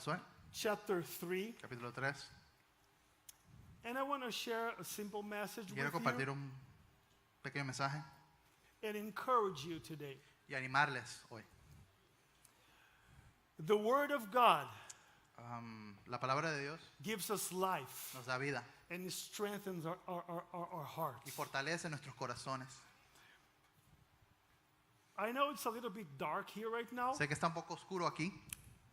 Josué, chapter 3. capítulo 3. And I want to share a simple message Quiero with compartir you un pequeño mensaje and encourage you today. y animarles hoy. The Word of God La palabra de Dios gives us life nos da vida and it strengthens our y hearts. fortalece nuestros corazones. I know it's a little bit dark here right now. Sé que está un poco oscuro aquí.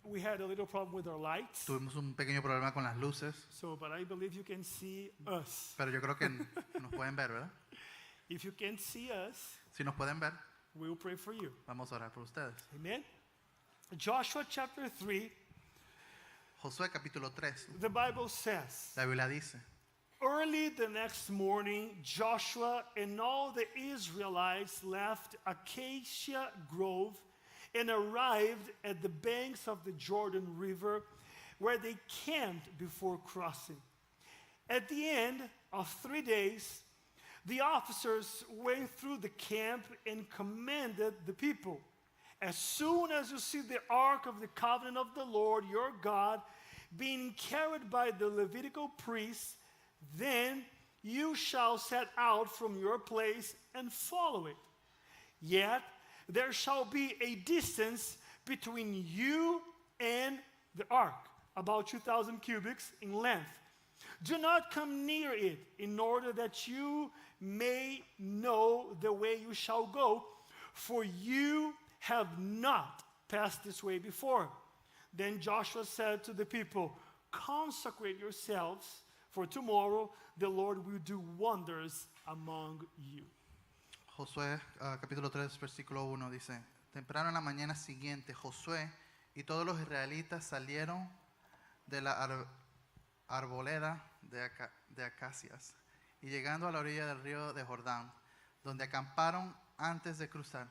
We had a little problem with our lights. Tuvimos un pequeño problema con las luces, But I believe you can see us. pero yo creo que nos pueden ver, ¿verdad? If you can't see us, Si nos pueden ver, we will pray for you. vamos a orar por ustedes. Amen. Joshua chapter 3, Josué capítulo 3. the Bible says, La Biblia dice, early the next morning, Joshua and all the Israelites left Acacia Grove and arrived at the banks of the Jordan River, where they camped before crossing. At the end of 3 days, the officers went through the camp and commanded the people, as soon as you see the ark of the covenant of the Lord your God being carried by the Levitical priests, then you shall set out from your place and follow it. Yet there shall be a distance between you and the ark, about 2,000 cubits in length. Do not come near it, in order that you may know the way you shall go, for you have not passed this way before. Then Joshua said to the people, consecrate yourselves, for tomorrow the Lord will do wonders among you. Josué capítulo 3 versículo 1 dice, temprano en la mañana siguiente, Josué y todos los israelitas salieron de la arboleda de acacias y llegando a la orilla del río de Jordán, donde acamparon antes de cruzar.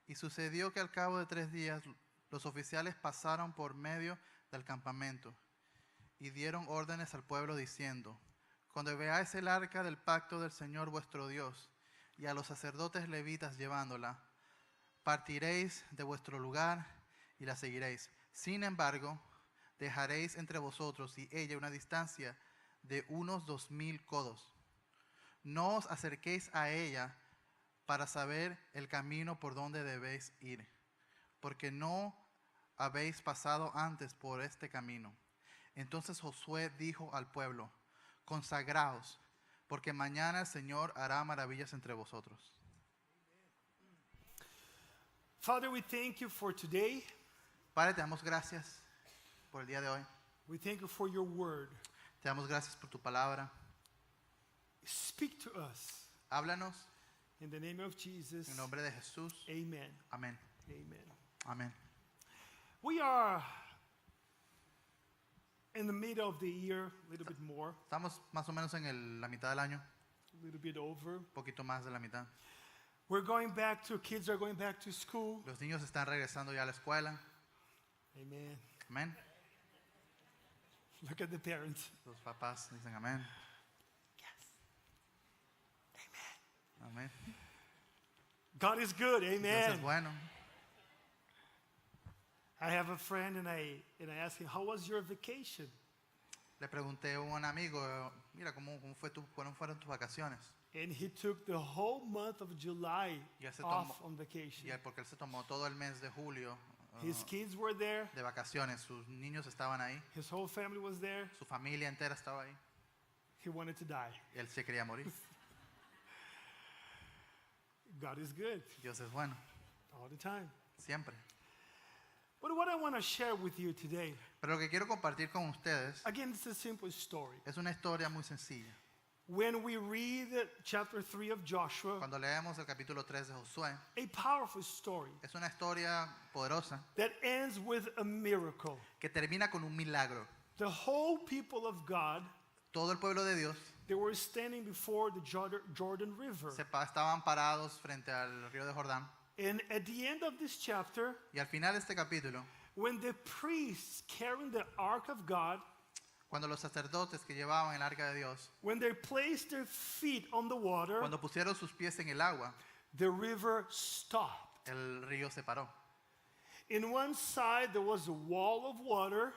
Y sucedió que al cabo de 3 días los oficiales pasaron por medio del campamento y dieron órdenes al pueblo diciendo, cuando veáis el arca del pacto del Señor vuestro Dios y a los sacerdotes levitas llevándola, partiréis de vuestro lugar y la seguiréis. Sin embargo, dejaréis entre vosotros y ella una distancia de unos 2,000 codos. No os acerquéis a ella para saber el camino por donde debéis ir, porque no habéis pasado antes por este camino. Entonces Josué dijo al pueblo, consagraos, porque mañana el Señor hará maravillas entre vosotros. Father, we thank you for today. Padre, te damos gracias por el día de hoy. We thank you for your word. Te damos gracias por tu palabra. Speak to us. Háblanos In the name of Jesus. en nombre de Jesús. Amen. Amén. Amen. Amén. We are in the middle of the year, a little bit more, Estamos más o menos en la mitad del año, a little bit over. un poquito más de la mitad. Kids are going back to school. Los niños están regresando ya a la escuela. Amen. Amén. Look at the parents. Los papás dicen amén. Amén. God is good. Dios Amen. es bueno. I have a friend and I asked him, how was your vacation? Le pregunté a un amigo, mira, ¿cómo fueron tus vacaciones? And he took the whole month of July Y él se off tomó- on vacation. Y porque él se tomó todo el mes de julio His kids were there. de vacaciones. Sus niños estaban ahí. His whole family was there. Su familia entera estaba ahí. He wanted to die. Y él se quería morir. God is good Dios es bueno, all the time. siempre. But what I want to share with you today, Pero lo que quiero compartir con ustedes again, it's a simple story. es una historia muy sencilla. When we read chapter 3 of Joshua, Cuando leemos el capítulo 3 de Josué, a powerful story es una historia poderosa that ends with a miracle. que termina con un milagro. The whole people of God, Todo el pueblo de Dios they were standing before the Jordan River. estaban parados frente al río de Jordán. And at the end of this chapter, Y al final de este capítulo, when the priests carrying the ark of God, cuando los sacerdotes que llevaban el arca de Dios, when they placed their feet on the water, cuando pusieron sus pies en el agua, the river stopped. el río se paró. In one side there was a wall of water,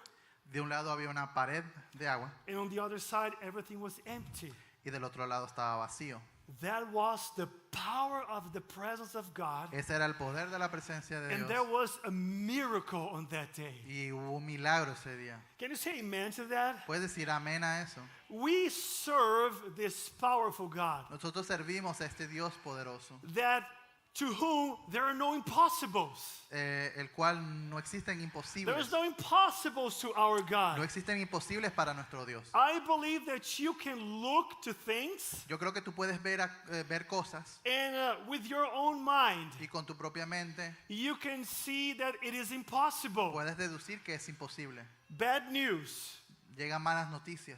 De un lado había una pared de agua and on the other side everything was empty. y del otro lado estaba vacío. That was the power of the presence of God. Ese era el poder de la presencia de And there Dios. was a miracle on that day. Y hubo un milagro ese día. Can you say amen to that? ¿Puedes decir amén a eso? We serve this powerful God Nosotros servimos a este Dios poderoso, that to whom there are no impossibles. el cual no existen There imposibles. is no impossibles to our No God. existen imposibles para nuestro Dios. I believe that you can look to things Yo creo que tú puedes ver cosas and with your own mind, y con tu propia mente you can see that it is impossible. puedes deducir que es imposible. Bad news, Llegan malas noticias,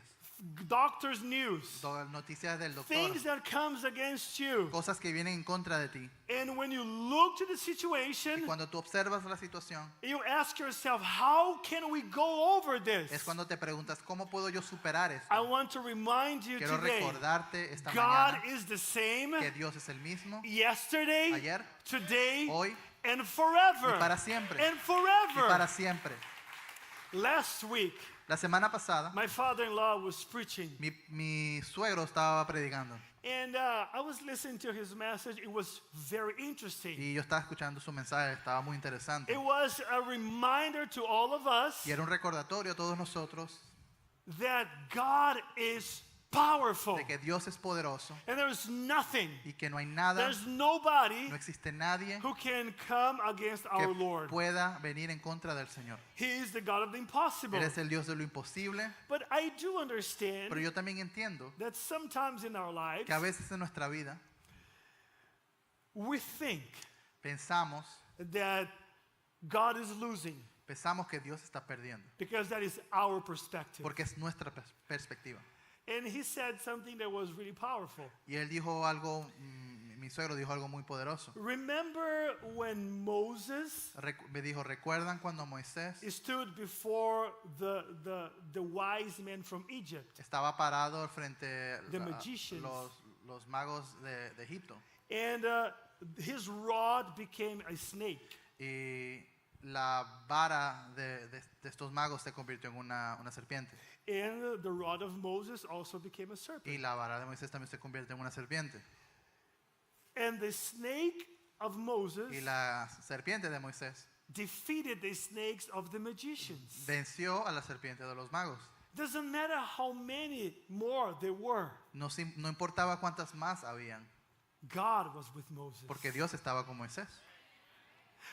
doctor's news, noticias del doctor, things that comes against you. cosas que vienen en contra de ti. And when you look to the Y situation, cuando tú observas la situación, you ask yourself, how can we go over es this? cuando te preguntas, ¿cómo puedo yo superar I esto? want to remind you Quiero today, recordarte esta God mañana is the same que Dios es el mismo yesterday, ayer, today, hoy and forever. y para siempre. And y forever. para siempre. Last week, La semana pasada, my father-in-law was preaching, mi suegro estaba predicando and I was listening to his message. It was very interesting. y yo estaba escuchando su mensaje, estaba muy interesante. It was a reminder to all of us Y era un recordatorio a todos nosotros that God is powerful, de que Dios es poderoso and there's nothing, y que no hay nada, there's nobody no existe nadie who can come against our que Lord. pueda venir en contra del Señor. He is the God of the impossible. Él es el Dios de lo imposible, But I do understand pero yo también entiendo that sometimes in our lives que a veces en nuestra vida we think pensamos that God is losing que Dios está perdiendo, because that is our perspective. porque es nuestra perspectiva. And he said something that was really powerful. Y él dijo algo, mi suegro dijo algo muy poderoso. Remember when Moses Me dijo, ¿recuerdan cuando Moisés stood before the wise men from Egypt? estaba parado frente The a magicians. los magos de Egipto? And his rod became a snake. Y la vara de estos magos se convirtió en una serpiente. And the rod of Moses also became a serpent. Y la vara de Moisés también se convierte en una serpiente. And the snake of Moses Y la serpiente de Moisés defeated the snakes of the magicians. venció a la serpiente de los magos. Doesn't matter how many more there were. No importaba cuántas más habían, God was with Moses. porque Dios estaba con Moisés.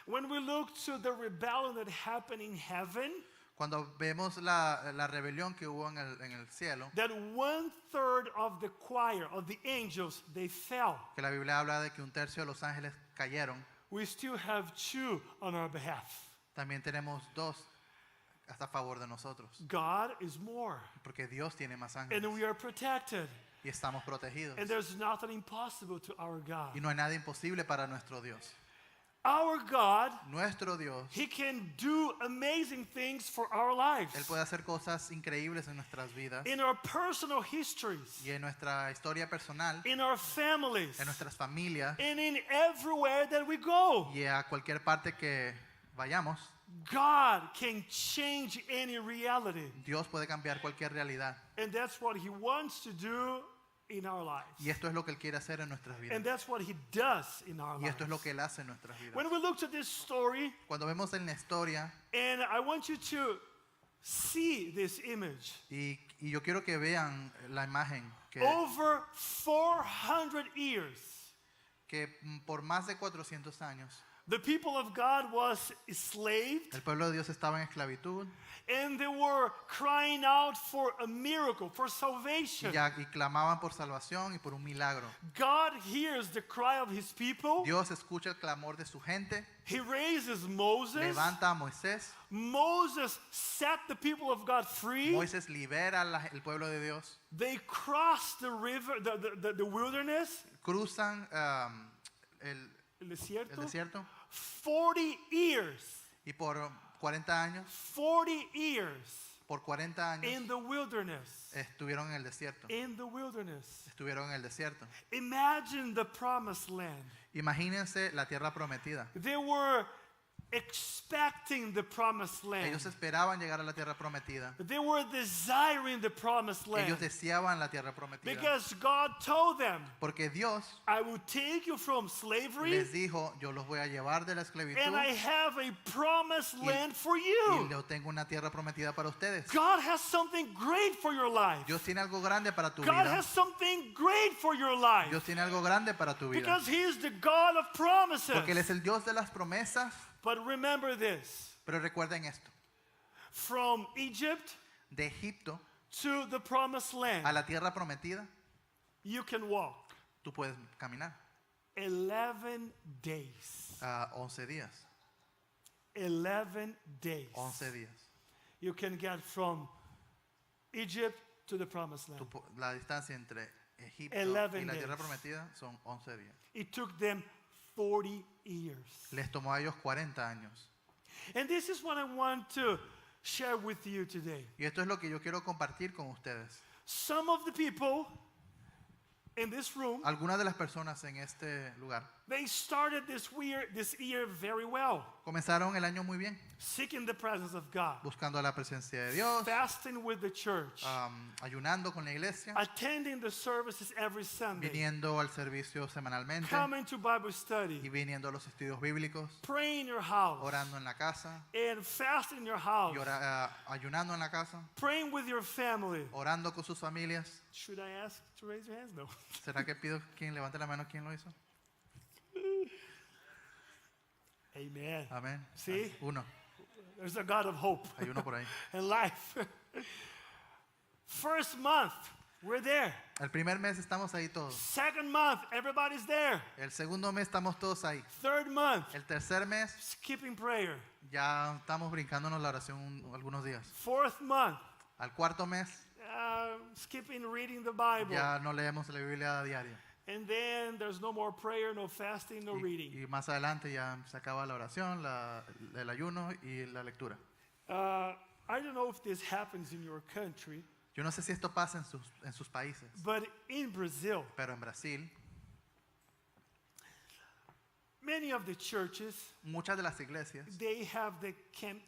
When we look to the rebellion that happened in heaven, Cuando vemos la rebelión que hubo en el cielo, that 1/3 of the choir of the angels they fell. que la Biblia habla de que un tercio de los ángeles cayeron, We still have 2 on our behalf. también tenemos 2 hasta a favor de nosotros, God is more, porque Dios tiene más and ángeles we are protected. y estamos protegidos. And there's nothing impossible to our God. Y no hay nada imposible para nuestro Dios. Our God, Nuestro Dios, He can do amazing things for our lives. Él puede hacer cosas increíbles en nuestras vidas In our personal histories, y en nuestra historia personal, in our families, en nuestras familias and in everywhere that we go. y a cualquier parte que vayamos. God can change any reality. Dios puede cambiar cualquier realidad. And that's what He wants to do in our lives. Y esto es lo que Él quiere hacer en nuestras And vidas. that's what He does in our Y esto es lo lives. que Él hace en nuestras vidas. When we look at this story, Cuando vemos en la historia, and I want you to see this image. y yo quiero que vean la imagen, Over 400 years, que por más de 400 años, the people of God was enslaved, el pueblo de Dios estaba en esclavitud and they were crying out for a miracle, for salvation. y clamaban por salvación y por un milagro. God hears the cry of His people. Dios escucha el clamor de su gente, He raises Moses. levanta a Moisés, Moses set the people of God free. Moisés libera el pueblo de Dios, They crossed the river, the wilderness, cruzan el el desierto. desierto 40 years. y por 40 años, 40 years por 40 in años the wilderness. estuvieron en el desierto. In the wilderness. Estuvieron en el desierto. Imagine the promised land. Imagínense la tierra prometida. They were expecting the promised land. Ellos esperaban llegar a la tierra prometida. They were desiring the promised land. Ellos deseaban la tierra prometida. Because God told them, Porque Dios I will take you from slavery les dijo, yo los voy a llevar de la esclavitud and I have a promised land for y you. yo tengo una tierra prometida para ustedes. God has something great for your life. Dios tiene algo grande para tu God vida. has something great for your life. Dios tiene algo grande para tu vida. Because He is the God of promises. Porque Él es el Dios de las promesas. But remember this, Pero recuerden esto. from Egypt De Egipto to the promised a land, la tierra prometida, you can walk tú puedes caminar 11 days. 11 días. 11 days. 11 días. You can get from Egypt to the promised land. La distancia entre Egipto 11 y la tierra days. prometida son 11 días. It took them 40 years. Les tomó a ellos 40 años. And this is what I want to share with you today. Y esto es lo que yo quiero compartir con ustedes. Some of the people in this room, Algunas de las personas en este lugar they started this year very well, comenzaron el año muy bien, seeking the presence of God, buscando la presencia de Dios, fasting with the church, ayunando con la iglesia, attending the services every Sunday, viniendo al servicio semanalmente coming to Bible y study, viniendo a los estudios bíblicos, praying in your house, orando en la casa, and fasting in your house, y ayunando en la casa, praying with your family. orando con sus familias. Should I ask to raise your hands? No. ¿Será que pido quien levante la mano quién lo hizo? Amen. Amén. Sí. Uno. There's a God of hope Hay uno por ahí. and life. First month, we're there. El primer mes estamos ahí todos. Second month, everybody's there. El segundo mes estamos todos ahí. Third month, El tercer mes skipping prayer. ya estamos brincándonos la oración algunos días. Fourth month, Al cuarto mes skipping reading the Bible. ya no leemos la Biblia a diario. And then there's no more prayer, no fasting, no reading. Y más adelante ya se acaba la oración, el ayuno y la lectura. I don't know if this happens in your country, Yo no sé si esto pasa en sus países, but in Brazil, pero en Brasil many of the churches, muchas de las iglesias they have the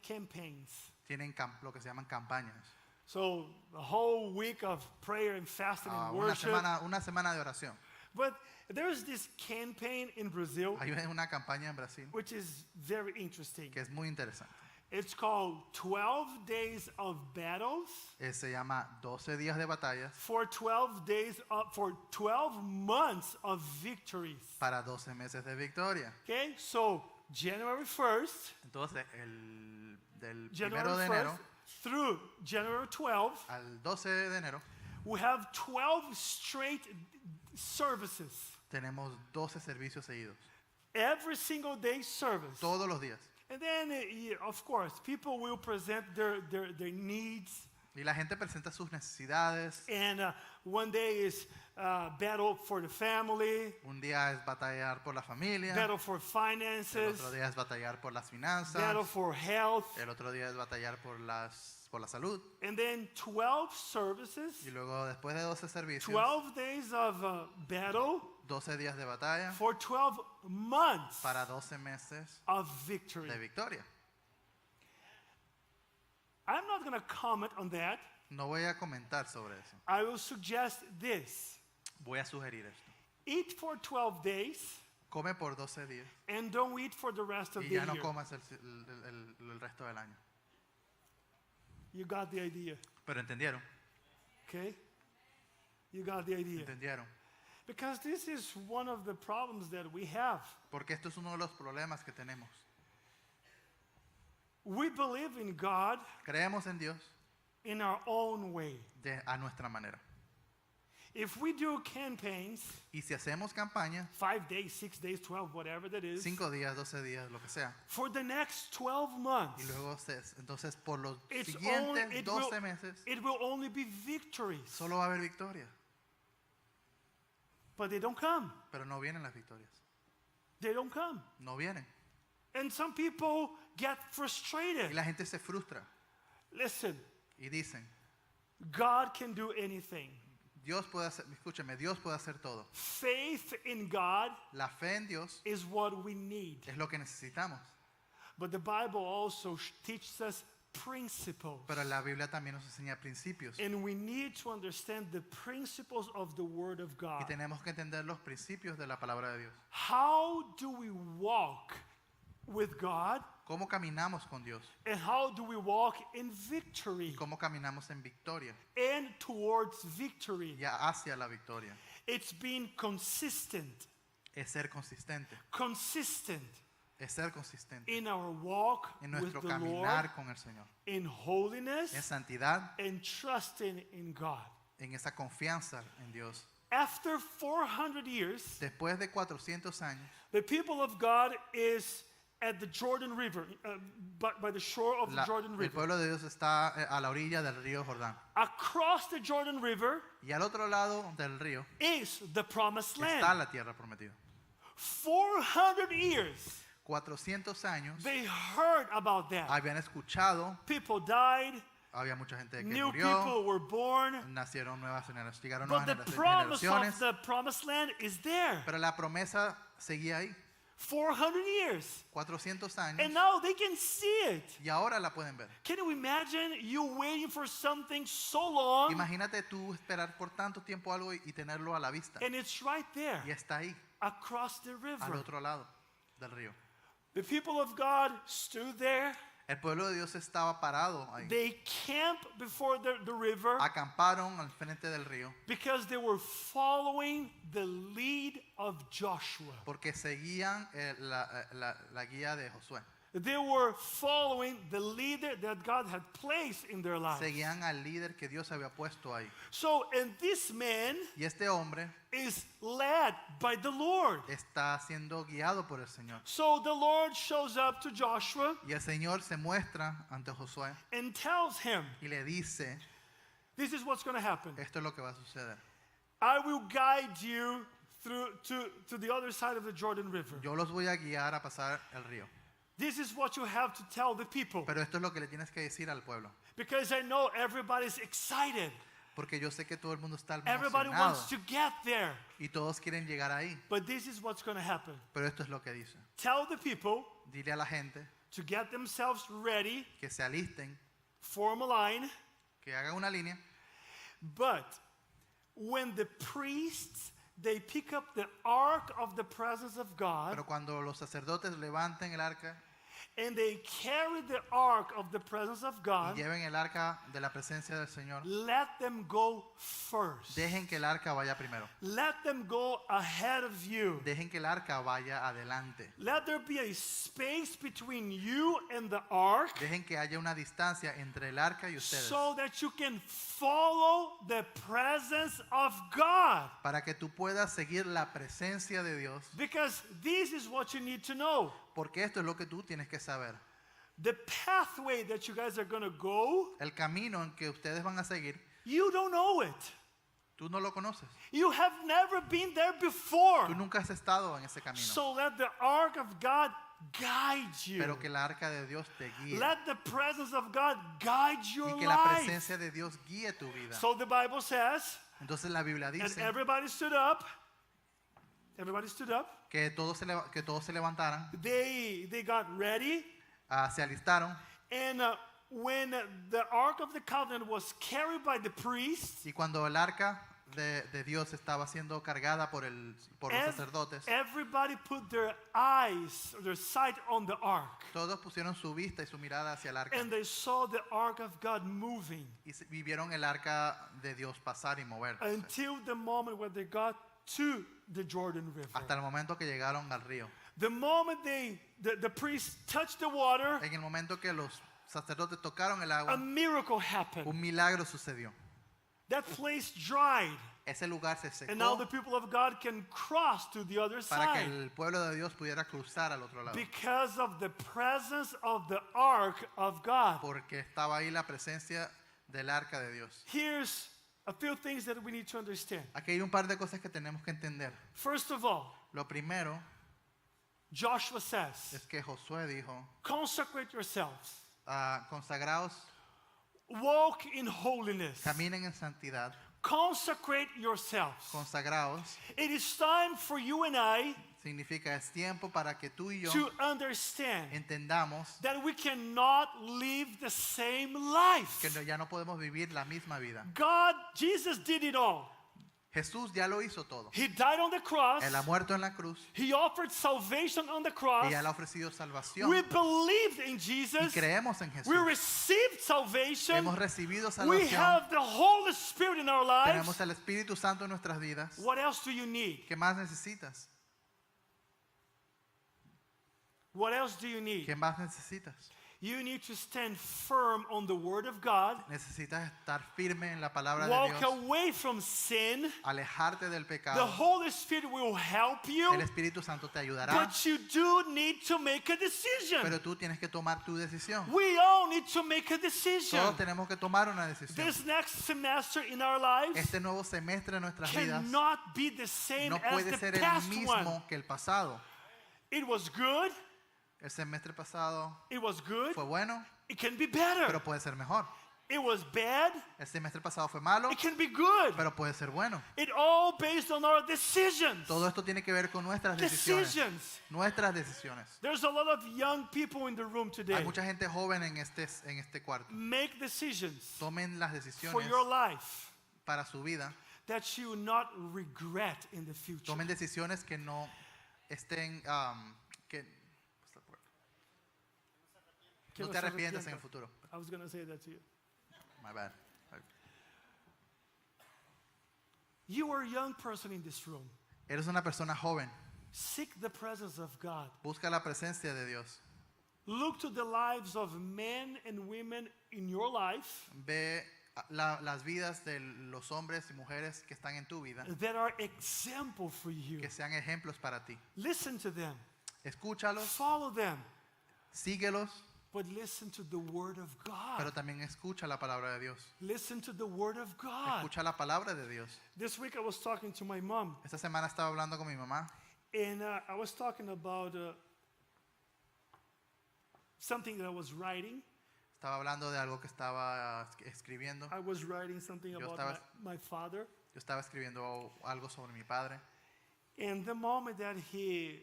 campaigns. tienen lo que se llaman campañas. So the whole week of prayer and fasting and worship. Una semana de oración. But there's this campaign in Brazil, Hay una campaña en Brasil which is very interesting. que es muy interesante. It's called 12 Days of Battles Se llama 12 días de batallas for 12 months of victories. para 12 meses de victoria. Okay, so January 1st, Entonces, del January 1 de 1st enero through January 12th, al 12 de enero we have 12 straight services. tenemos 12 servicios seguidos. Every single day service. Todos los días. And then, of course, people will present their needs. Y la gente presenta sus necesidades. And one day is battle for the family, Un día es batallar por la familia. battle for El finances, otro día es batallar por las finanzas. battle for health. El otro día es batallar por la salud. And then 12 services, Y luego, después de 12 servicios, 12 days of battle 12 días de batalla for 12 months para 12 meses of victory. de victoria. I'm not going to comment on that. No voy a comentar sobre eso. I will suggest this. Voy a sugerir esto. Eat for 12 days Come por 12 días and don't eat for the rest of y the ya no year. comas el resto del año. You got the idea, Pero entendieron, okay? You got the idea. entendieron. Because this is one of the problems that we have. Porque esto es uno de los problemas que tenemos. We believe in God Creemos en Dios in our own way. a nuestra manera. If we do campaigns, Y si hacemos campaña, 5 days, 6 days, 12, whatever that is, 5 días, 12 días, lo que sea, for the next 12 months, y luego entonces por los it's siguientes only, 12 meses, it will only be victories. solo va a haber victoria. But they don't come. Pero no vienen las victorias. They don't come. No vienen. And some people get Y frustrated. la gente se frustra Listen, y dicen, God can do anything. Dios puede hacer, escúchame, Dios puede hacer todo. Faith in God La fe en Dios is what we need. es lo que necesitamos. But the Bible also teaches us principles. Pero la Biblia también nos enseña principios. And we need to understand the principles of the Word of Y God. tenemos que entender los principios de la palabra de Dios. How do we walk with God? ¿Cómo caminamos con Dios? And how do we walk in victory ¿Cómo caminamos en victoria? and towards victory? Ya hacia la victoria. It's being consistent, Es ser consistente. consistent Es ser consistente. in our walk En with nuestro the Lord, caminar con el Señor. in holiness, En santidad, and trusting in God. en esa confianza en Dios. After 400 years, Después de 400 años, the people of God is at the Jordan River, by the shore of the Jordan el River. pueblo de Dios está a la orilla del río Jordán. Across the Jordan River Y al otro lado del río is the promised está land. la tierra prometida. 400 years, 400 años they heard about that. habían escuchado, People died, había mucha gente que new murió, people were born, nacieron nuevas generaciones, llegaron but nuevas the promise generaciones, of the promised land is there. pero la promesa seguía ahí, 400 years. 400 And años, now they can see it. y ahora la pueden ver. Can you imagine you waiting for something so long Imagínate tú esperar por tanto tiempo algo y tenerlo a la vista, and it's right there y está ahí, across the al river? otro lado del río. The people of God stood there. El pueblo de Dios estaba parado ahí. They camped before the river Acamparon al frente del río because they were following the lead of Joshua. porque seguían la guía de Josué. They were following the leader that God had placed in their lives. Seguían al líder que Dios había puesto ahí. So, and this man Y este hombre is led by the Lord. está siendo guiado por el Señor. So the Lord shows up to Joshua Y el Señor se muestra ante Josué and tells him, y le dice, this is what's going to happen. esto es lo que va a suceder. I will guide you through to the other side of the Jordan River. Yo los voy a guiar a pasar el río. This is what you have to tell the people. Pero esto es lo que le tienes que decir al pueblo. Because I know everybody's excited. Porque yo sé que todo el mundo está Everybody emocionado wants to get there. y todos quieren llegar ahí. But this is what's going to happen. Pero esto es lo que dice. Tell the people Dile a la gente to get themselves ready, que se alisten, form a line. que hagan una línea. But when the priests, they pick up the ark of the presence of God, Pero cuando los sacerdotes levanten el arca and they carry the ark of the presence of y God, lleven el arca de la presencia del Señor, let them go first. dejen que el arca vaya primero. Let them go ahead of you. Dejen que el arca vaya adelante. Let there be a space between you and the ark Dejen que haya una distancia entre el arca y ustedes. so that you can follow the presence of God. Para que tú puedas seguir la presencia de Dios. Because this is what you need to know. Porque esto es lo que tú tienes que saber. The pathway that you guys are going to go, El camino en que ustedes van a seguir, you don't know it. tú no lo conoces. You have never been there before. Tú nunca has estado en ese camino. So let the ark of God guide you. Pero que la arca de Dios te guíe. Let the presence of God guide your Y que la life. presencia de Dios guíe tu vida. So the Bible says, Entonces la Biblia and dice everybody stood up. Everybody stood up. que todos se levantaran, They got ready. se alistaron. And when the ark of the covenant was carried by the priests, Y cuando el arca de Dios estaba siendo cargada por los sacerdotes, everybody put their eyes, their sight on the ark. todos pusieron su vista y su mirada hacia el arca. And they saw the ark of God moving Y vieron el arca de Dios pasar y moverse. until the moment when they got to the Jordan River. Hasta el momento que llegaron al río. The moment the priests touched the water, En el momento que los sacerdotes tocaron el a agua, miracle happened. un milagro sucedió. That place dried. Ese lugar se And now secó the people of God can cross to the other para que side el pueblo de Dios pudiera cruzar al otro lado. because of the presence of the ark of God. Porque estaba ahí la presencia del arca de Dios. Here's a few things that we need to understand. Aquí hay un par de cosas que tenemos que entender. First of all, Lo primero Joshua says, es que Josué dijo, consecrate yourselves, consagraos, walk in holiness, caminen en santidad, consecrate yourselves. consagraos. It is time for you and I significa es tiempo para que tú y yo to understand entendamos that we cannot live the same life. que ya no podemos vivir la misma vida. Jesus did it all. Jesús ya lo hizo todo. He died on the cross. Él ha muerto en la cruz He offered salvation on the cross. y Él ha ofrecido salvación. We believed in Y Jesus. creemos en Jesús. We received salvation. Hemos recibido We salvación. have the Holy Spirit in our lives. Tenemos el Espíritu Santo en nuestras vidas. What else do you need? ¿Qué más necesitas? What else do you need? ¿Qué más necesitas? You need to stand firm on the Word of God. Necesitas estar firme en la palabra de Walk Dios. away from sin. Alejarte del The pecado. Holy Spirit will help El you. Espíritu Santo te ayudará. But you do need to make a decision. Pero tú tienes que tomar tu decisión. We all need to make a decision. Todos tenemos que tomar una decisión. This next semester in our lives Este nuevo semestre en nuestras vidas cannot be the same no as puede the ser el past mismo one. que el pasado. It was good. El semestre pasado It was good. fue bueno, It can be better. pero puede ser mejor. It was bad. El semestre pasado fue malo, It can be good. pero puede ser bueno. It all based on our decisions. Todo esto tiene que ver con nuestras decisiones. Decisions. Nuestras decisiones. There's a lot of young people in the room Hay today. mucha gente joven en este cuarto. Make decisions Tomen las for decisiones your life para su vida. that you will not regret in the future. Tomen decisiones que no estén, what's that word? Que No no te se arrepientas en arrepienta. el futuro. I was going to say that to you. My bad. You are a young person in this room. Eres una persona joven. Seek the presence of God. Busca la presencia de Dios. Look to the lives of men and women in your life Ve las vidas de los hombres y mujeres que están en tu vida, that are example for you. que sean ejemplos para ti. Listen to them. Escúchalos, Follow them. síguelos, But listen to the word of pero God. también escucha la palabra de Dios. Listen to the word of God. Escucha la palabra de Dios. This week I was talking to my mom, Esta semana estaba hablando con mi mamá and I was talking about something that I was writing. Estaba hablando de algo que estaba escribiendo. I was writing something Yo about estaba- my father. Yo estaba escribiendo algo sobre mi padre, And the moment that he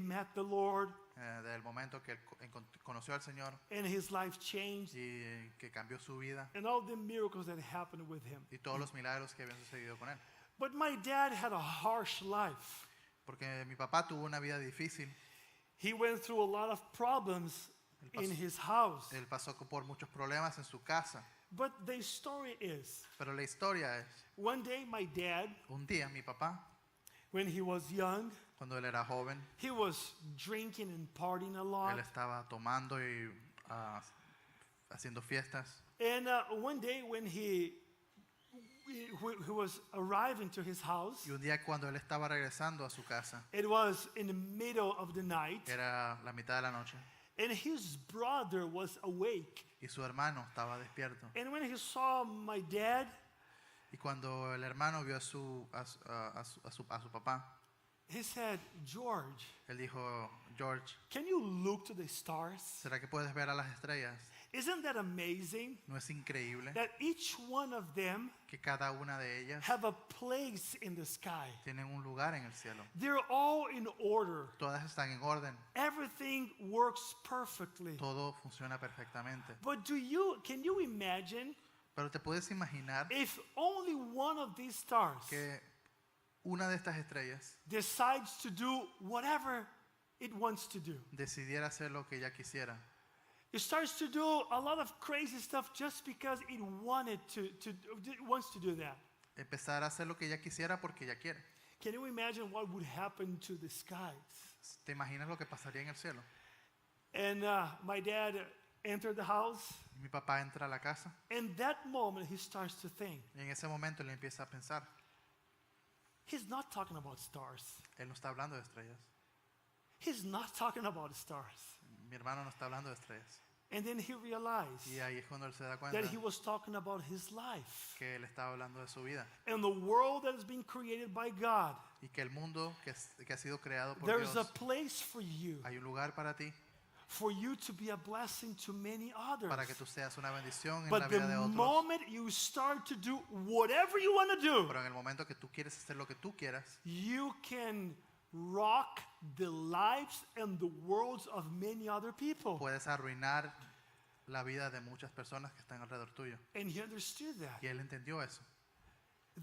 met the Lord del momento que él conoció al Señor and his life changed, y que cambió su vida and all the miracles that happened with him. y todos los milagros que habían sucedido con él. But my dad had a harsh life. Porque mi papá tuvo una vida difícil. He went through a lot of problems in his house. Él pasó por muchos problemas en su casa. But the story is, Pero la historia es, one day my dad, un día mi papá, when he was young, cuando él era joven, he was drinking and partying a él lot. estaba tomando y haciendo fiestas. And one day when he was arriving to his house, Y un día cuando él estaba regresando a su casa, it was in the middle of the night, era la mitad de la noche, and his brother was awake. y su hermano estaba despierto. And when he saw my dad, Y cuando el hermano vio a su papá, he said, "George, él dijo, George, can you look to the stars? ¿será que puedes ver a las estrellas? Isn't that amazing ¿No es increíble that each one of them que cada una de ellas have a place in the sky? tienen un lugar en el cielo? They're all in order. Todas están en orden, Everything works perfectly. todo funciona perfectamente. But can you imagine Pero te puedes imaginar if only one of these stars que una de estas estrellas decides to do whatever it wants to do? decidiera hacer lo que ella quisiera. It starts to do a lot of crazy stuff just because it wants to do that. Empezar a hacer lo que ella quisiera porque ella quiere. Can you imagine what would happen to the skies? ¿Te imaginas lo que pasaría en el cielo? And my dad entered the house, Mi papá entra a la casa and that moment he starts to think. y en ese momento él empieza a pensar. He's not talking about stars. Él no está hablando de estrellas. He's not talking about stars. Mi hermano no está hablando de estrellas. And then he realized Y ahí es cuando él se da cuenta that he was talking about his life que él estaba hablando de su vida. and the world that has been created by God. Y que el mundo que ha sido creado por There's a Dios, place for you, hay un lugar para ti, for you to be a blessing to many others. para que tú seas una bendición en la But the vida de otros. moment you start to do whatever you want to do, Pero en el momento que tú quieres hacer lo que tú quieras, you can rock the lives and the worlds of many other people. Puedes arruinar la vida de muchas personas que están alrededor tuyo. And he understood that. Y él entendió eso.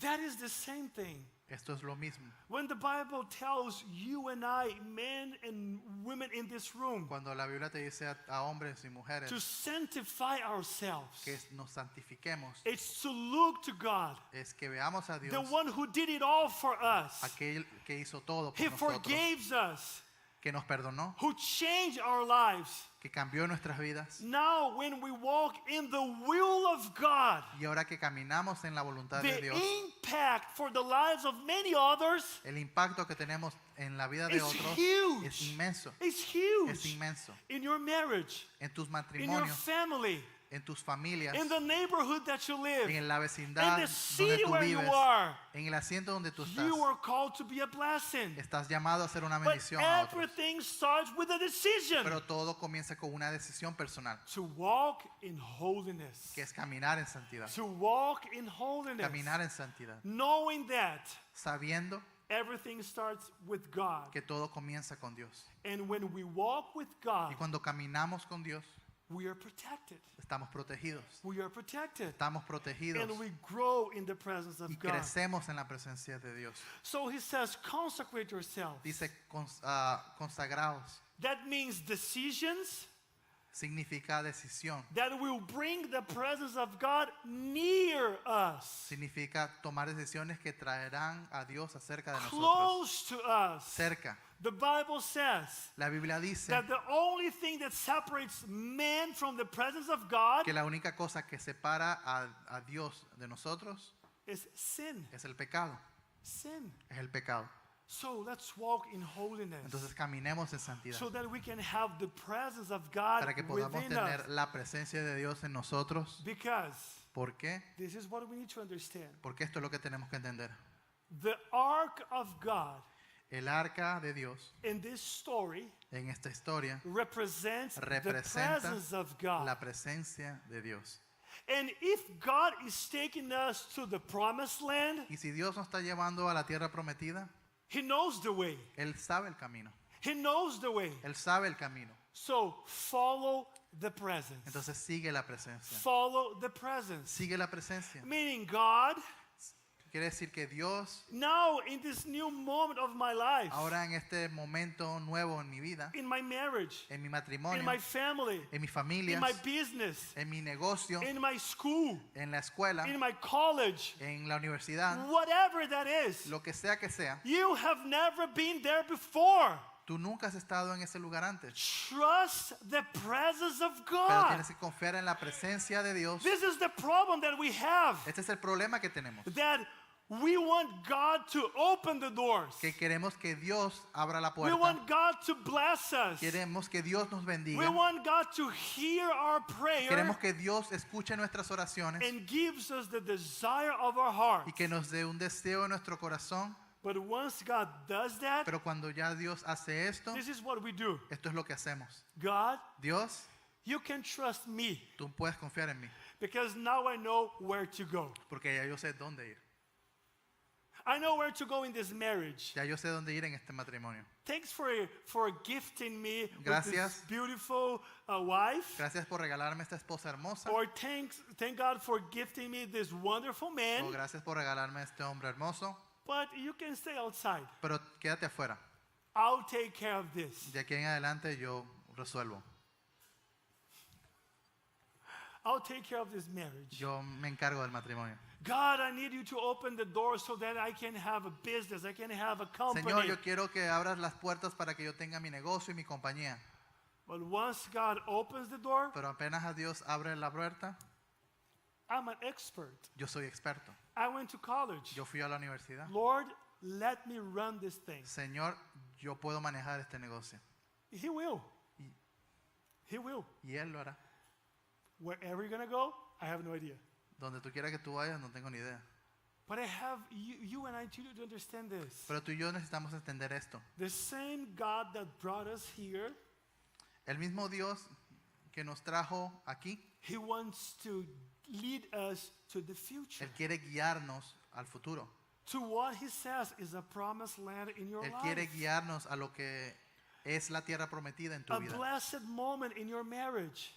That is the same thing. Esto es lo mismo. When the Bible tells you and I, men and women in this room, Cuando la Biblia te dice a hombres y mujeres to sanctify ourselves, que nos santifiquemos, it's to look to God, es que veamos a the Dios, one who did it all for us. aquel que hizo todo He por nosotros, forgave us, que nos perdonó, who changed our lives. que cambió nuestras vidas. Now, when we walk in the will of God, Y ahora que caminamos en la voluntad de the Dios, impact for the lives of many others el impacto que tenemos en la vida de is otros huge. es inmenso. It's Es huge. inmenso. In your marriage, En tus in your matrimonios, family, en tus familias, in the neighborhood that you live, en la in vecindad the donde city tú where you vives, are. en el asiento donde tú estás. You are called to be a blessing. Estás llamado a ser una But bendición a otros. everything starts with a decision Pero todo comienza con una decisión personal, to walk in holiness. que es caminar en santidad. To walk in holiness. Caminar en santidad, Knowing that sabiendo everything starts with God. que todo comienza con Dios. And when we walk with God, Y cuando caminamos con Dios, we are protected. estamos protegidos. We are protected. Estamos protegidos And we grow in the presence of y God. crecemos en la presencia de Dios. So he says, consecrate yourself. Dice consagrados. That means decisions Significa decisión. that will bring the presence of God near us, Significa tomar decisiones que traerán a Dios acerca de nosotros. close to us. Cerca. The Bible says La Biblia dice that the only thing that separates man from the presence of God que la única cosa que separa a Dios de nosotros is sin. es el pecado. Sin. Es el pecado. So let's walk in holiness Entonces caminemos en santidad so that we can have the presence of God para que podamos within tener us. la presencia de Dios en nosotros. Because ¿Por qué? this is what we need to understand. Porque esto es lo que tenemos que entender. The ark of God El arca de Dios in this story en esta historia represents the representa presence of God. la presencia de Dios. And if God is taking us to the promised land, Y si Dios nos está llevando a la tierra prometida, He knows the way. Él sabe el camino. He knows the way. Él sabe el camino. So follow the presence. Entonces sigue la presencia. Follow the presence. Sigue la presencia. Meaning, God, Quiere decir que Dios, now in this new moment of my life, ahora en este momento nuevo en mi vida, in my marriage, en mi in matrimonio, my family, en mi in familia, my business, en mi negocio, in my school, en la escuela, in my college, en la universidad, whatever that is, lo que sea, you have never been there before. tú nunca has estado en ese lugar antes. Trust the presence of Pero God. tienes que confiar en la presencia de Dios. This is the problem that we have. Este es el problema que tenemos. That we want God to open the doors. Que queremos que Dios abra la We puerta. want God to bless us. Queremos que Dios nos We bendiga. want God to hear our prayer Queremos que Dios escuche nuestras oraciones and gives us the desire of our heart. y que nos dé un deseo en nuestro corazón. But once God does that, Pero cuando ya Dios hace esto, this is what we do. esto es lo que hacemos. God, Dios, you can trust me tú puedes confiar en mí, because now I know where to go. porque ya yo sé dónde ir. I know where to go in this marriage. Ya yo sé dónde ir en este matrimonio. Thanks for gifting me with Gracias. this beautiful wife. Gracias por regalarme esta esposa hermosa. Or thank God for gifting me this wonderful O man. gracias por regalarme este hombre hermoso. But you can stay outside. Pero quédate afuera. I'll take care of this. De aquí en adelante yo resuelvo. I'll take care of this marriage. Yo me encargo del matrimonio. God, I need you to open the door so that I can have a business, I can have a company. Señor, yo quiero que abras las puertas para que yo tenga mi negocio y mi compañía. But once God opens the door, Pero apenas a Dios abre la puerta, I'm an expert. yo soy experto. I went to college. Yo fui a la universidad. Lord, let me run this thing. Señor, yo puedo manejar este negocio. He will. He will. Y Él lo hará. Wherever you're going to go, I have no idea. Donde tú quieras que tú vayas, no tengo ni idea. But I have you and I too to understand this. Pero tú y yo necesitamos entender esto. The same God that brought us here, El mismo Dios que nos trajo aquí, He wants to lead us to the future. Él quiere guiarnos al futuro. to what he says is a promised land in your Él quiere life. guiarnos a lo que es la tierra prometida en tu A vida. blessed moment in your marriage.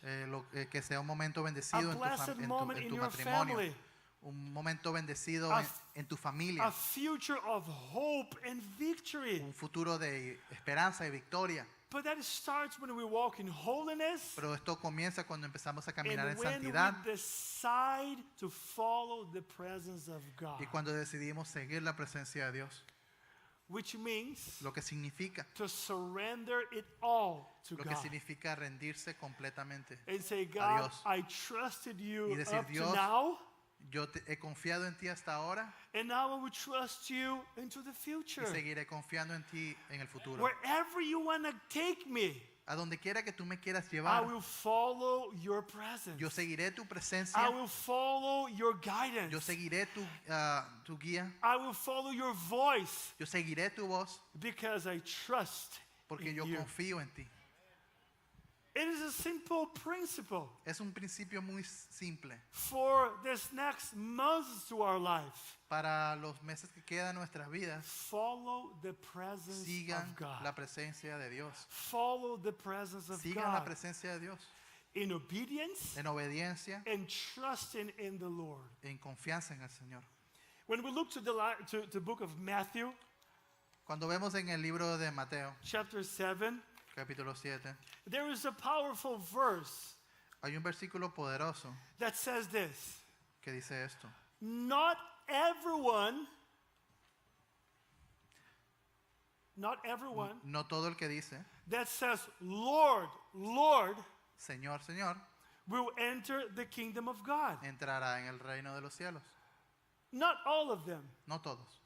Que sea un momento A bendecido blessed moment en in tu your matrimonio. family. Un momento bendecido A en tu A familia. future of hope and victory. Un futuro de esperanza y victoria. But that starts when we walk in holiness Pero esto comienza cuando empezamos a caminar and en when santidad we decide to follow the presence of God. y cuando decidimos seguir la presencia de Dios. Which means Lo que significa, to surrender it all to lo que God. significa rendirse completamente. And say, God, Dios. I trusted you Y decir, up to Dios, now, Yo he confiado en ti hasta ahora and now I will trust you into the y future. seguiré confiando en ti en el futuro. Wherever you want to take me, A donde quiera que tú me quieras I llevar, will follow your presence. yo seguiré tu I presencia, will follow your guidance. yo seguiré tu guía, I will follow your voice yo seguiré tu voz because I trust porque in yo you. confío en ti. It is a simple principle Es un principio muy simple. for this next months to our life. Para los meses que quedan en nuestras vidas, Follow the presence sigan of God. la presencia de Dios. Follow the presence of Sigan la God presencia de Dios in obedience en obediencia, and trusting in the Lord. en confianza en el Señor. When we look to the book of Matthew, Cuando vemos en el libro de Mateo, chapter 7, capítulo 7, there is a powerful verse hay un versículo poderoso that says this: que dice esto. Not everyone, No todo el que dice, that says, Lord, Lord, Señor, Señor, will enter the kingdom of God. entrará en el reino de los cielos. Not all of them, No todos.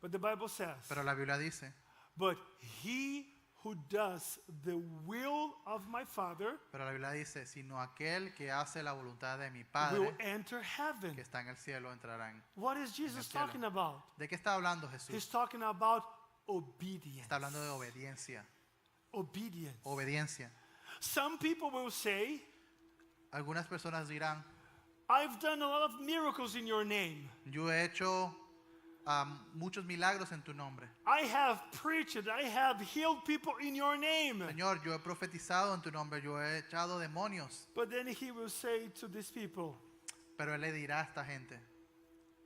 but the Bible says, Pero la Biblia dice, but he who does the will of my Father pero la Biblia dice, sino aquel que hace la voluntad de mi will Padre enter heaven. que está en el cielo entrará en. What is Jesus cielo. talking about? ¿De qué está hablando He's Jesús? talking about obedience. Está hablando de obediencia. Obedience. Obediencia. Some people will say, Algunas personas dirán, I've done a lot of miracles in your name. yo he hecho muchos milagros en tu nombre. I have preached, I have healed people in your name. Señor, yo he profetizado en tu nombre, yo he echado demonios. But then he will say to these people, Pero él le dirá a esta gente,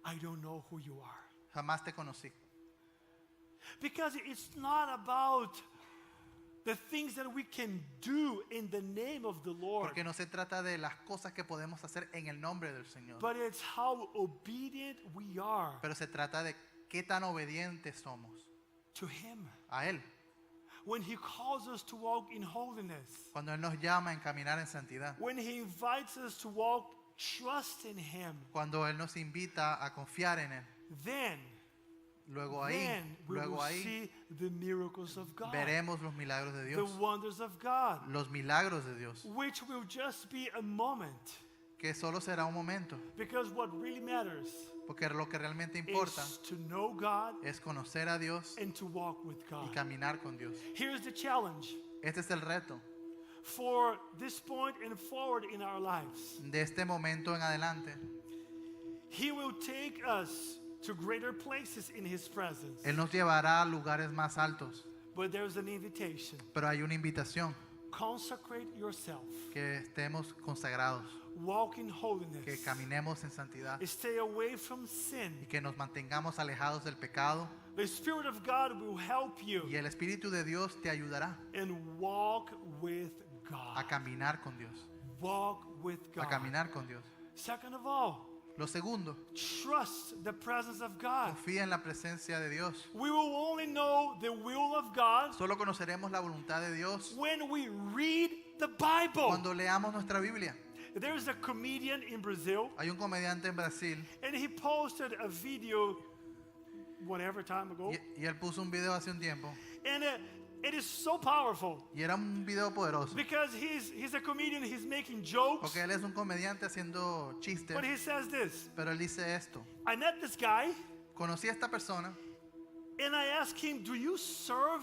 I don't know who you are. jamás te conocí. Because it's not about the things that we can do in the name of the Lord, Porque no se trata de las cosas que podemos hacer en el nombre del Señor. but it's how obedient we are Pero se trata de qué tan obedientes somos to Him. a Él. When He calls us to walk in holiness, Cuando Él nos llama a encaminar en santidad. when He invites us to walk trust in Him, Cuando Él nos invita a confiar en Él. then Luego ahí we will see the miracles of God, veremos los milagros de the Dios. wonders of God, Los milagros de Dios. which will just be a moment. Que solo será un momento. Because what really matters Porque lo que realmente importa is to know God es conocer a Dios and to walk with y God. caminar con Dios. Here's the challenge Este es el reto. for this point and forward in our lives. De este momento en adelante, He will take us to greater places in His presence. Él nos llevará a lugares más altos. But there's an invitation. Pero hay una invitación, Consecrate yourself. que estemos consagrados, Walk in holiness. que caminemos en santidad Stay away from y sin. que nos mantengamos alejados del pecado. The Spirit of God will help you Y el Espíritu de Dios te ayudará and walk with a God. caminar con Dios. Walk with A God. caminar con Dios. Second of all, Lo segundo, trust the presence of God. confía en la presencia de Dios. We will only know the will of God Solo conoceremos la voluntad de Dios when we read the Bible. cuando leamos nuestra Biblia. There's a comedian in Brazil, Hay un comediante en Brasil and he posted a video whatever time ago, y él puso un video hace un tiempo and it is so powerful y era un video poderoso because he's a comedian, he's making jokes, porque él es un comediante haciendo chistes, but he says this: pero él dice esto: I met this guy, conocí a esta persona and I asked him, do you serve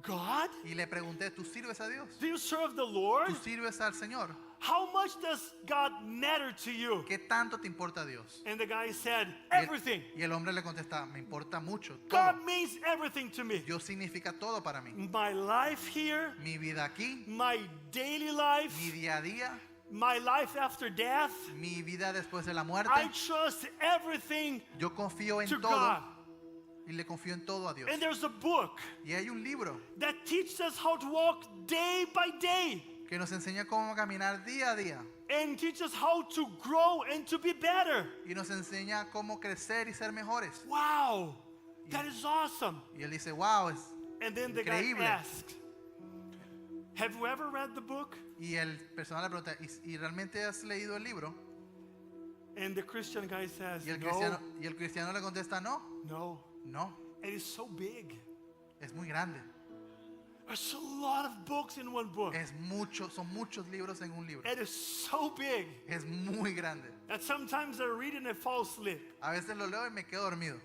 God? y le pregunté, ¿tú sirves a Dios? Do you serve the Lord? ¿Tú sirves al Señor? how much does God matter to you? ¿Qué tanto te importa Dios? And the guy said, Y el- everything. Y el hombre le contesta, me importa mucho, God todo. means everything to me. Dios significa todo para mí. My life here, Mi vida aquí, my daily mi life, día a día, my life after death. mi vida después de la muerte. I trust everything Yo confío en to todo God. y le confío en todo a Dios. And there's a book Y hay un libro that teaches us how to walk day by day que nos enseña cómo caminar día a día and teaches how to grow and to be better. y nos enseña cómo crecer y ser mejores. Wow, that is awesome. Y él dice, wow, And then the guy Increíble. asked, have you ever read the book? y el personal le pregunta, ¿y realmente has leído el libro? And the Christian guy says, Y el no, cristiano le contesta, no, no. And it's so big. es muy grande. There's a lot of books in one book. Son muchos libros en un libro. It is so big Es muy grande. that sometimes I read and I fall asleep. A veces lo leo y me quedo dormido,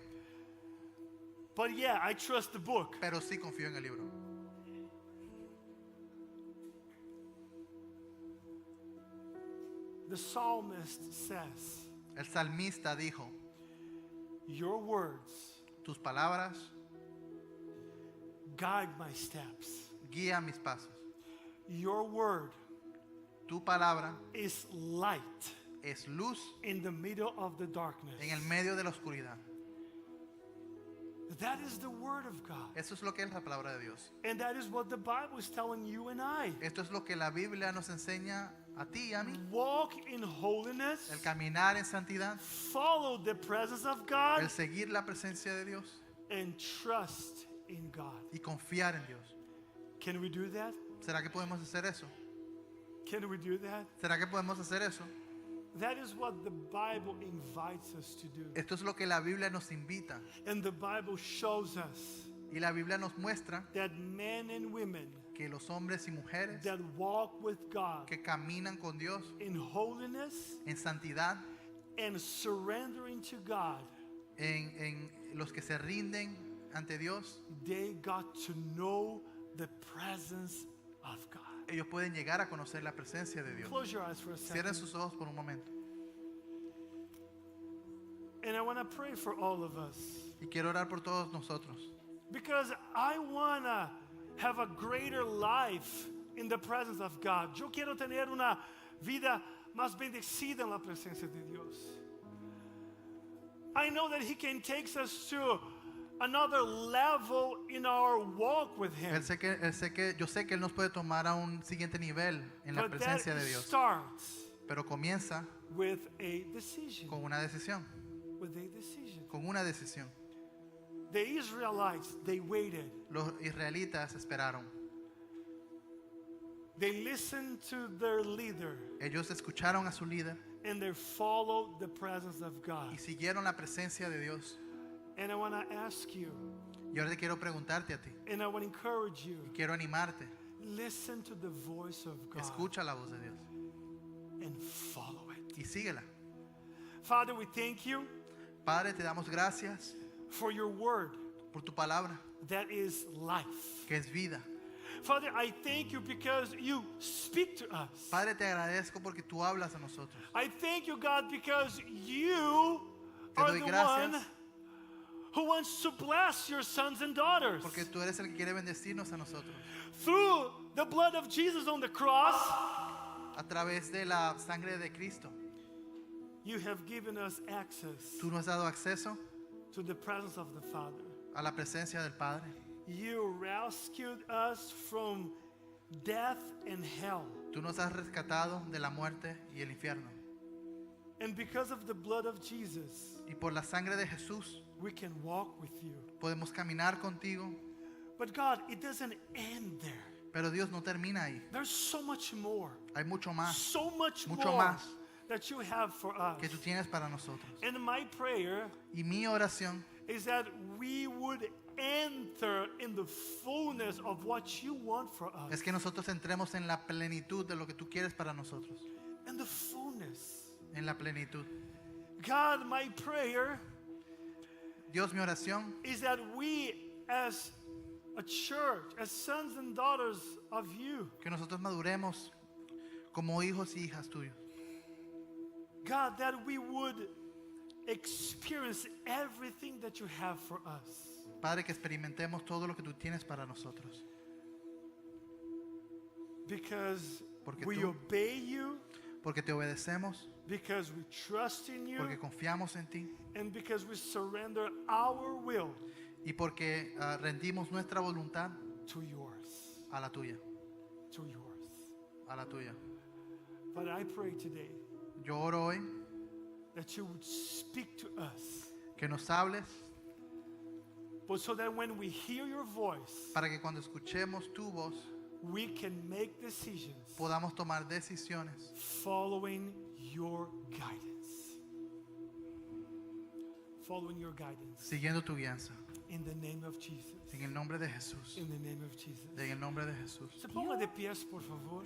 But yeah, I trust the book. pero sí confío en el libro. The psalmist says, El salmista dijo, your words tus palabras guide my steps. guían mis pasos. Your word Tu palabra is light es luz in the middle of the darkness. en el medio de la oscuridad. That is the word of God. Eso es lo que es la palabra de Dios. And that is what the Bible is telling you and I. Esto es lo que la Biblia nos enseña a ti y a mí. Walk in holiness, El caminar en santidad, follow the presence of God, el seguir la presencia de Dios and trust in God. y confiar en Dios. Can we do that? ¿Será que podemos hacer eso? Can we do that? ¿Será que podemos hacer eso? That is what the Bible invites us to do. Esto es lo que la Biblia nos invita. And the Bible shows us Y la Biblia nos muestra that men and women que los hombres y mujeres that walk with God que caminan con Dios in holiness en santidad, and surrendering to God, en los que se rinden ante Dios, they got to know the presence of God. ellos pueden llegar a conocer la presencia de Dios. Close your eyes for a Cierren second. sus ojos por un momento. And I want to pray for all of us. Y quiero orar por todos nosotros. Because I want to have a greater life in the presence of God. Yo quiero tener una vida más bendecida en la presencia de Dios. I know that He can take us to another level in our walk with Him. Yo sé que Él nos puede tomar a un siguiente nivel en la But that presencia de Dios. starts Pero comienza with a decision. con una decisión. With a decision. Con una decisión. The Israelites, they waited. Los israelitas esperaron. They listened to their leader Ellos escucharon a su líder and they followed the presence of God. y siguieron la presencia de Dios. And I want to ask you, Y ahora quiero preguntarte a ti. and I want to encourage you, Y quiero animarte. listen to the voice of God Escucha la voz de Dios. and follow it. Y síguela. Father, we thank you Padre, te damos gracias for your word por tu palabra, that is life. que es vida. Father, I thank you because you speak to us. Padre, te agradezco porque tú hablas a nosotros. I thank you, God, because you Te are doy the gracias. one who wants to bless your sons and daughters. Porque tú eres el que quiere bendecirnos a nosotros. Through the blood of Jesus on the cross, A través de la sangre de Cristo, you have given us access tú nos has dado acceso to the presence of the Father. a la presencia del Padre. You rescued us from death and hell. Tú nos has rescatado de la muerte y el infierno. And because of the blood of Jesus, Y por la sangre de Jesús we can walk with you. podemos caminar contigo. But God, it doesn't end there. Pero Dios no termina ahí. There's so much more. Hay mucho más So much Mucho more más. that you have for us. que tú tienes para nosotros. And my prayer Y mi oración is that we would enter in the fullness of what you want for us. es que nosotros entremos en la plenitud de lo que tú quieres para nosotros. In the fullness. En la plenitud. God, my prayer Dios, mi oración is that we as a church, as sons and daughters of you, que nosotros maduremos como hijos y hijas tuyos. God, that we would experience everything that you have for us. Padre, que experimentemos todo lo que tú tienes para nosotros. Because Porque we tú- obey you, Porque te obedecemos, because we trust in you, porque confiamos en ti and because we surrender our will y porque rendimos nuestra voluntad to yours. a la tuya, To yours. a la tuya. But I pray today Yo oro hoy that you would speak to us, que nos hables but so that when we hear your voice, para que cuando escuchemos tu voz we can make decisions podamos tomar decisiones following your guidance. Following your guidance. siguiendo tu guianza. In the name of Jesus. En el nombre de Jesús. In the name of Jesus. En el nombre de Jesús. Se ponga de pies, por favor.